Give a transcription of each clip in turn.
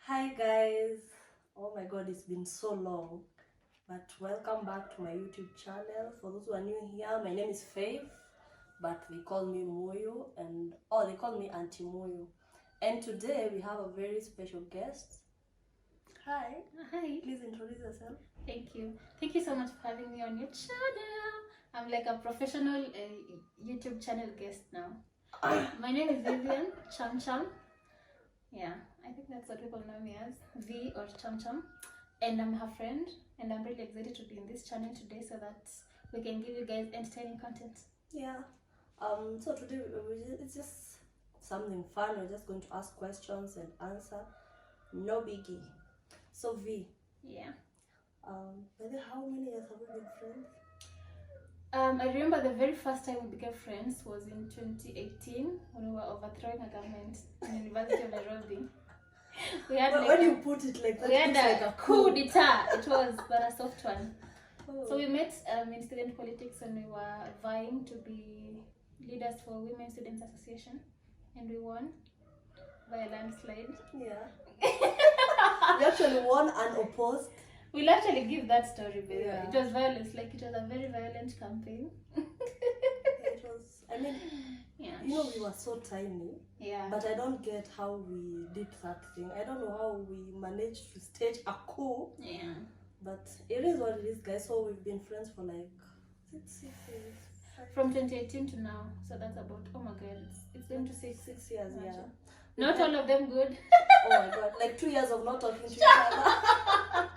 Hi guys, oh my god, it's been so long, but welcome back to my YouTube channel. For those who are new here, my name is Faith, but they call me Moyo, and they call me Auntie Moyo. And today we have a very special guest. Hi. Hi. Please introduce yourself. Thank you. Thank you so much for having me on your channel. I'm like a professional YouTube channel guest now. My name is Vivian Cham Cham. Yeah, I think that's what people know me as, V or Cham Cham. And I'm her friend, and I'm really excited to be in this channel today so that we can give you guys entertaining content. Yeah. So today it's just something fun. We're just going to ask questions and answer. No biggie. So V. Yeah. How many years have we been friends? I remember the very first time we became friends was in 2018 when we were overthrowing a government in the University of Nairobi. We had when you put it like that, we had like a coup d'etat. It was but a soft one. Oh. So we met in student politics and we were vying to be leaders for Women Students Association, and we won by a landslide. Yeah. We actually won unopposed. We'll actually give that story, but yeah. It was violence, like it was a very violent campaign. It was, yeah. We were so tiny. Yeah. But I don't get how we did that thing. I don't know how we managed to stage a coup. Yeah. But it is what it is, guys. So we've been friends for like 6 years. From 2018 to now. So that's about, oh my god, it's going to 6 years, yeah. Not all of them good. Oh my god, like 2 years of not talking to each other.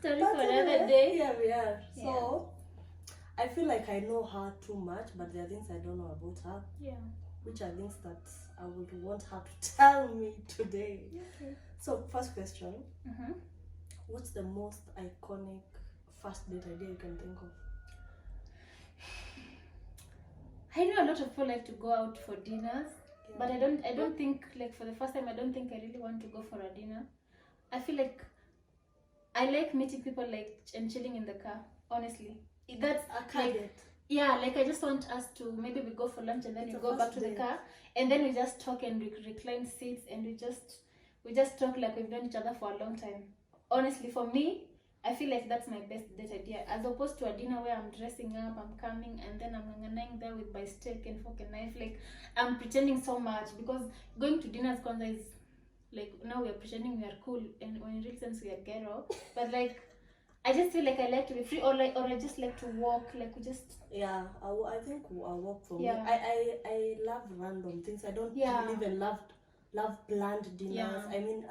Story for another day. Yeah, we are. So, I feel like I know her too much, but there are things I don't know about her. Yeah. Which are things that I would want her to tell me today. Okay. So, first question. What's the most iconic first date idea you can think of? I know a lot of people like to go out for dinners. Yeah. But I don't think, like, for the first time, I don't think I really want to go for a dinner. I feel like I like meeting people, like, and chilling in the car, honestly. That's a car date. Yeah, like, I just want us to, maybe we go for lunch and then we go back to the car, and then we just talk and we recline seats and we just talk like we've known each other for a long time. Honestly, for me, I feel like that's my best date idea, as opposed to a dinner where I'm dressing up, I'm coming, and then I'm lying there with my steak and fork and knife. Like, I'm pretending so much, because going to dinners is like, now we're pretending we are cool, and when in real sense we are ghetto. But like, I just feel like I like to be free, or I just like to walk, like we just. Yeah, I think I'll walk for me. I love random things. I don't even love planned dinners. Yeah. I mean,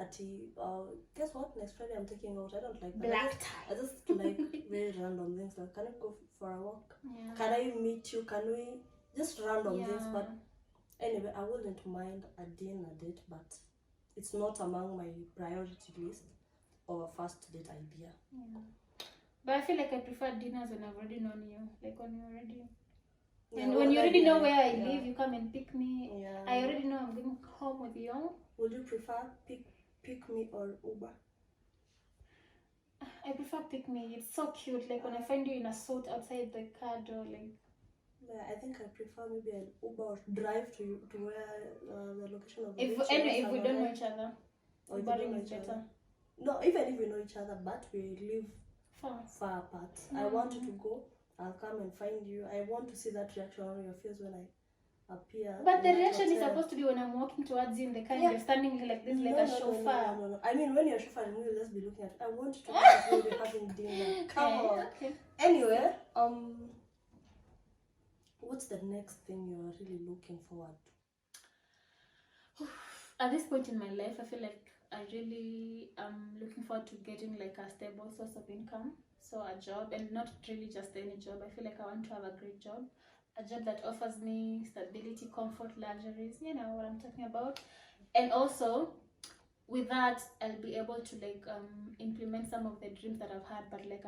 guess what? Next Friday I'm taking out. I don't like that. Black tie. I just like very random things. Like, can I go for a walk? Yeah. Can I meet you? Can we just random things? But anyway, I wouldn't mind a dinner date, but it's not among my priority list or first date idea. Yeah. But I feel like I prefer dinners when I've already known you, like when you already. Yeah, and when you already know where I live, you come and pick me. Yeah. I already know I'm going home with you. Would you prefer pick me or Uber? I prefer pick me. It's so cute. Like when I find you in a suit outside the car door, like. Yeah, I think I prefer maybe an Uber or drive to where the location of the if we don't know each other, Ubering is better. No, even if we know each other, but we live far apart. I want you to go. I'll come and find you. I want to see that reaction on your face when I appear. But the reaction is supposed to be when I'm walking towards you in the car and you're standing like this, like a chauffeur. No. I mean, when you're chauffeuring, we'll just be looking at you. I want you to come and having dinner. Come on. Okay. Anyway, what's the next thing you're really looking forward to? At this point in my life, I feel like I really am looking forward to getting like a stable source of income. So a job, and not really just any job. I feel like I want to have a great job. A job that offers me stability, comfort, luxuries. You know what I'm talking about. And also, with that, I'll be able to like implement some of the dreams that I've had, but like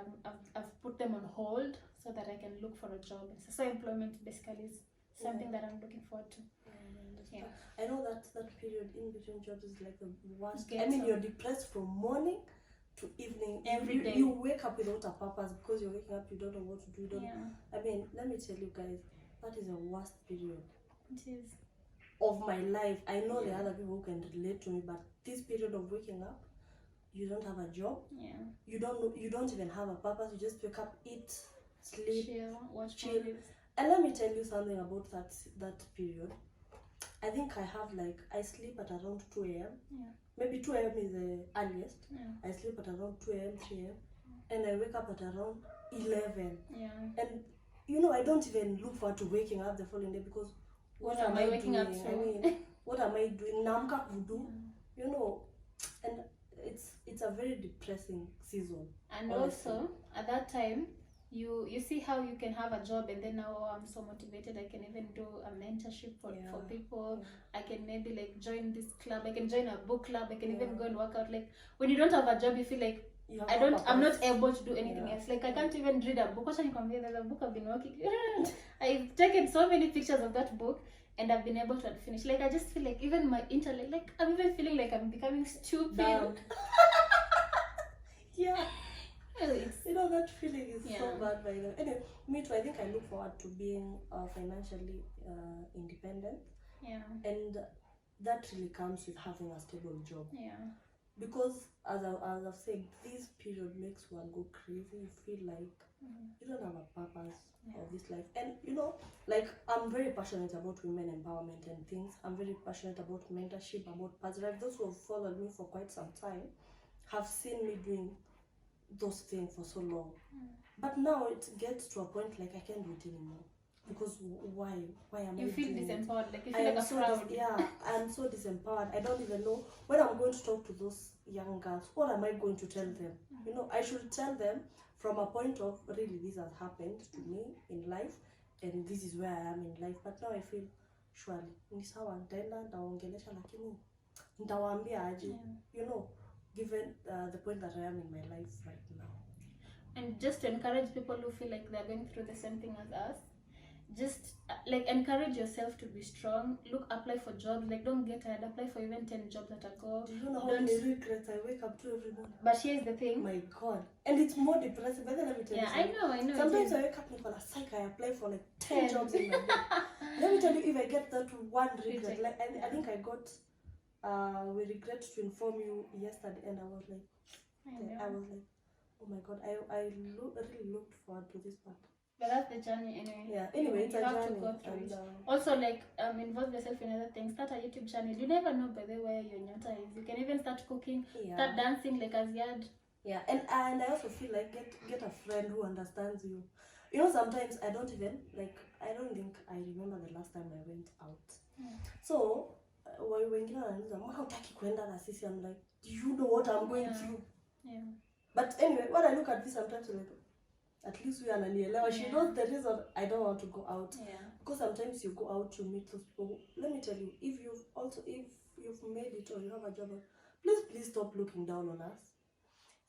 I've put them on hold so that I can look for a job. So employment basically is something that I'm looking forward to. Yeah. I know that period in between jobs is like the worst. I mean, you're depressed from morning to evening. Every day. You wake up without a purpose because you're waking up, you don't know what to do. I mean, let me tell you guys, that is the worst period. It is. of my life. I know there Yeah. are other people who can relate to me, but this period of waking up, you don't have a job, Yeah. you don't even have a purpose. You just wake up, eat, sleep, Chill, watch chill. movies. And let me tell you something about that period. I think I sleep at around 2 a.m. Yeah. Maybe 2 a.m. is the earliest. Yeah. I sleep at around 2 a.m., 3 a.m. And I wake up at around 11. Yeah. And you know, I don't even look forward to waking up the following day, because What am I waking doing? up to? I mean, what am I doing? Namka kudu, Yeah. you know, and it's a very depressing season. And honestly. also at that time, you see how you can have a job, and then now I'm so motivated. I can even do a mentorship for people. Yeah. I can maybe like join this club. I can join a book club. I can Yeah. even go and work out. Like when you don't have a job, you feel like You have I'm not purpose. able to do anything else. Like I can't even read a book. What can you convey? There's a book I've been working. I've taken so many pictures of that book, and I've been able to finish. Like I just feel like even my intellect, like I'm even feeling like I'm becoming stupid. Yeah. It's, You know, that feeling is Yeah. so bad by the way. Anyway, me too, I think I look forward to being financially independent, yeah, and that really comes with having a stable job. yeah, Because as I've said, this period makes one go crazy. You feel like you don't have a purpose of this life. And you know, like I'm very passionate about women empowerment and things. I'm very passionate about mentorship, about past life. Those who have followed me for quite some time have seen me doing those things for so long. But now it gets to a point like I can't do it anymore. Because why am I you feel doing it? disempowered, like you I feel am like a so fraud. I'm so disempowered. I don't even know when I'm going to talk to those young girls. What am I going to tell them? You know, I should tell them from a point of really this has happened to me in life, and this is where I am in life. But now I feel surely ni sawa, nitaenda nitaongelesha, lakini nitawaambia aje, you know, given the point that I am in my life right now. And just to encourage people who feel like they're going through the same thing as us, just like encourage yourself to be strong. Look, apply for jobs. Like don't get tired. Apply for even 10 jobs at a go. Do you know how many regrets I wake up to every morning? But here's the thing. My God, and it's more depressing. But then let me tell you something. I know. Sometimes I wake up and I apply for like 10 jobs in my day. Let me tell you, if I get that one regret, like I think I got. We regret to inform you yesterday, and I was like, oh my God, I really looked forward to this part. But that's the journey anyway. Yeah, anyway, it's you a have journey. to go through And, it. Also, like, involve yourself in other things. Start a YouTube channel. You never know, by the way, your nyota is. You can even start cooking, start dancing like as yard. Yeah, and I also feel like get a friend who understands you. You know, sometimes I don't think I remember the last time I went out. So wengine wananiuliza mbona hutaki kwenda na sisi, I'm like, do you know what I'm going through? Yeah. But anyway, when I look at this sometimes I'm like, at least we are ananielewa. She knows the reason I don't want to go out. Because sometimes you go out to meet those people. Let me tell you, if you've made it or you have a job, please stop looking down on us.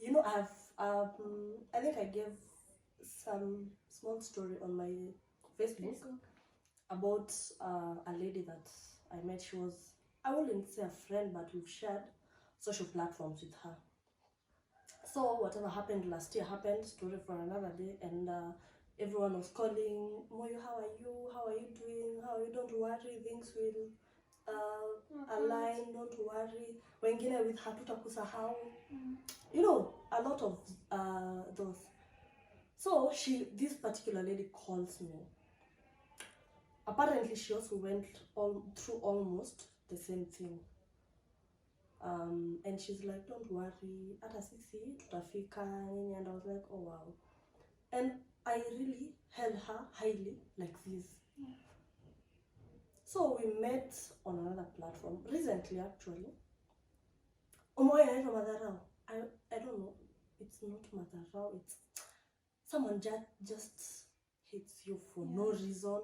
You know, I think I gave some small story on my Facebook about a lady that I met. She was, I wouldn't say a friend, but we've shared social platforms with her. So whatever happened last year happened, story for another day, and everyone was calling, Moyo, how are you? How are you doing? How are you? Don't worry, things will align, don't worry. Wengine with hatutakusahau. You know, a lot of those. So this particular lady calls me. Apparently she also went through almost the same thing. And she's like, don't worry, hata sisi tutafika, and I was like, oh wow. And I really held her highly like this. So we met on another platform recently, actually. I don't know, it's not Madarao, it's someone just hates you for no reason.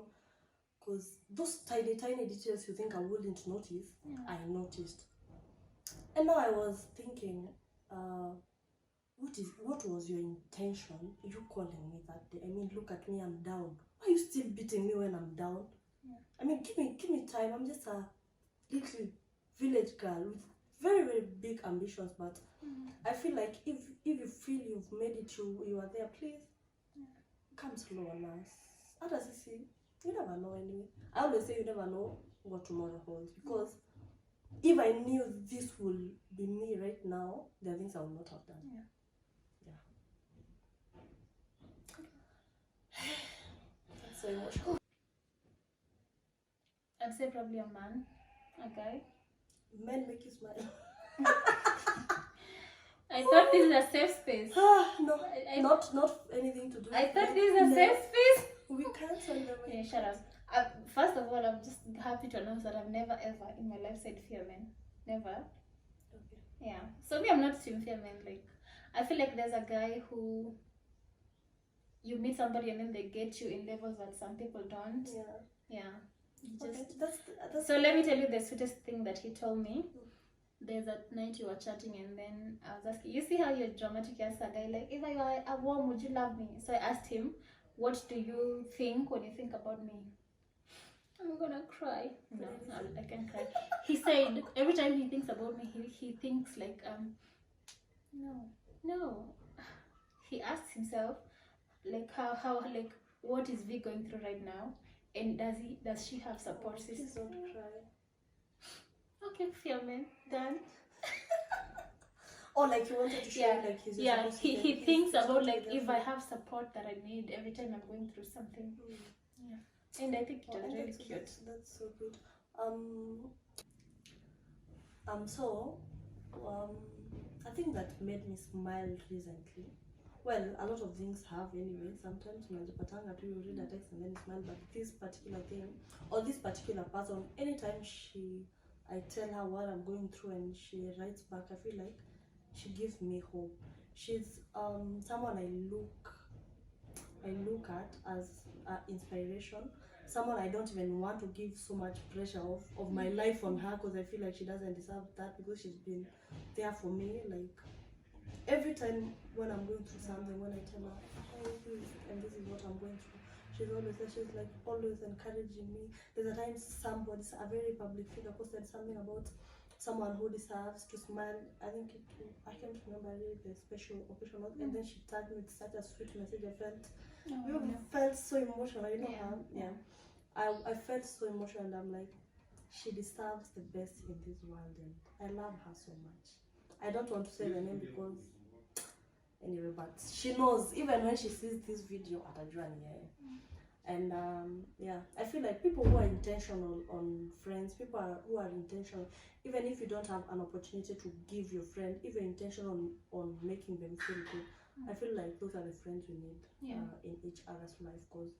Because those tiny details you think I wouldn't notice, I noticed. And now I was thinking, what was your intention? You calling me that day? I mean, look at me, I'm down. Why are you still beating me when I'm down? I mean, give me time. I'm just a little village girl with very, very big ambitions, but I feel like if you feel you've made it, you are there, please come slow on us. How does it see? You never know anyway. I always say you never know what tomorrow holds. Because if I knew this will be me right now, there are things I would not have done. Yeah. That's so emotional. I'd say probably a man, a guy. Men make you smile. I thought this is a safe space. No, not anything to do. I thought this is a safe space. We cancel them. Yeah, shut up. First of all, I'm just happy to announce that I've never ever in my life said fear men. Never. Okay. Yeah. So me, I'm not team fear men. Like, I feel like there's a guy who you meet somebody and then they get you in levels that some people don't. Yeah. Yeah. Okay. That's So let me tell you the sweetest thing that he told me. There's that night you were chatting and then I was asking, you see how you're dramatic as a guy, like, if I were a worm, would you love me? So I asked him, what do you think when you think about me? I'm gonna cry. No, I can't cry. He said every time he thinks about me, he thinks like, no. He asks himself, like, how like, what is V going through right now? And does she have support system? Please don't cry. Okay, fear man, done. Or like you wanted to show like his he thinks about like if I have support that I need every time I'm going through something. Yeah. And I think it was really cute. That's so good. I think that made me smile recently. Well, a lot of things have anyway. Sometimes unajipatanga tu you read a text and then you smile, but this particular thing or this particular person, anytime I tell her what I'm going through and she writes back, I feel like she gives me hope. She's someone I look at as inspiration. Someone I don't even want to give so much pressure of my life on her, because I feel like she doesn't deserve that, because she's been there for me. Like every time when I'm going through something, when I tell her, oh, and this is what I'm going through, she's always encouraging me. There's a time a very public figure posted something about someone who deserves to smile. I can't remember really the special occasion, and then she tagged me with such a sweet message. I felt so emotional. You know I felt so emotional, and I'm like, she deserves the best in this world, and I love her so much. I don't want to say the name because anyway, but she knows. Even when she sees this video at a journey, and I feel like people who are intentional on friends, who are intentional, even if you don't have an opportunity to give your friend, even intentional on making them feel good, I feel like those are the friends we need in each other's life. Because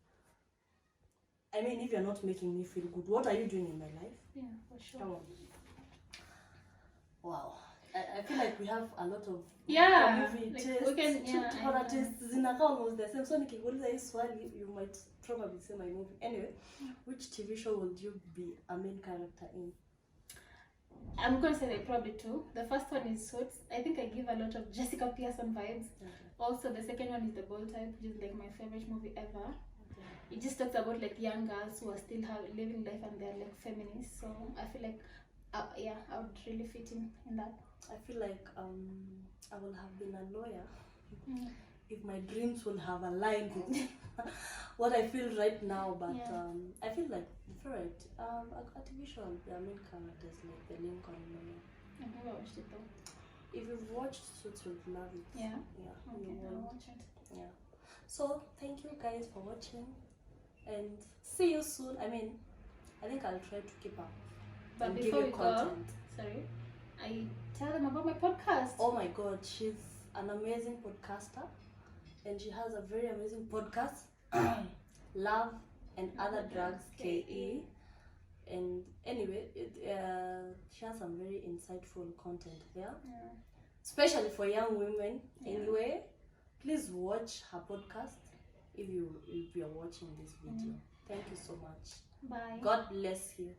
I mean, if you're not making me feel good, what are you doing in my life? Yeah, for sure. Wow. I feel like we have a lot of movie tastes, we can, tastes zinakaa almost the same. So nikikuuliza hii swali, you might probably say my movie. Anyway, which TV show would you be a main character in? I'm going to say like probably two. The first one is Suits. I think I give a lot of Jessica Pearson vibes. Also, the second one is The Bold Type, which is like my favorite movie ever. It just talks about like young girls who are still living life and they're like feminists. So I feel like I would really fit in that. I feel like I will have been a lawyer if my dreams will have aligned with what I feel right now. But I feel like a TV show, the main characters like the Lincoln lawyer. I've never watched it though. If you've watched Suits, you'll love it. Yeah. Okay, I'll watch it. Yeah. So thank you guys for watching, and see you soon. I think I'll try to keep up. But before we go, sorry, I tell them about my podcast. Oh my god, she's an amazing podcaster, and she has a very amazing podcast, Love and Other Drugs KE. And anyway, she has some very insightful content there, especially for young women. Anyway, please watch her podcast if you're watching this video. Thank you so much. Bye. God bless you.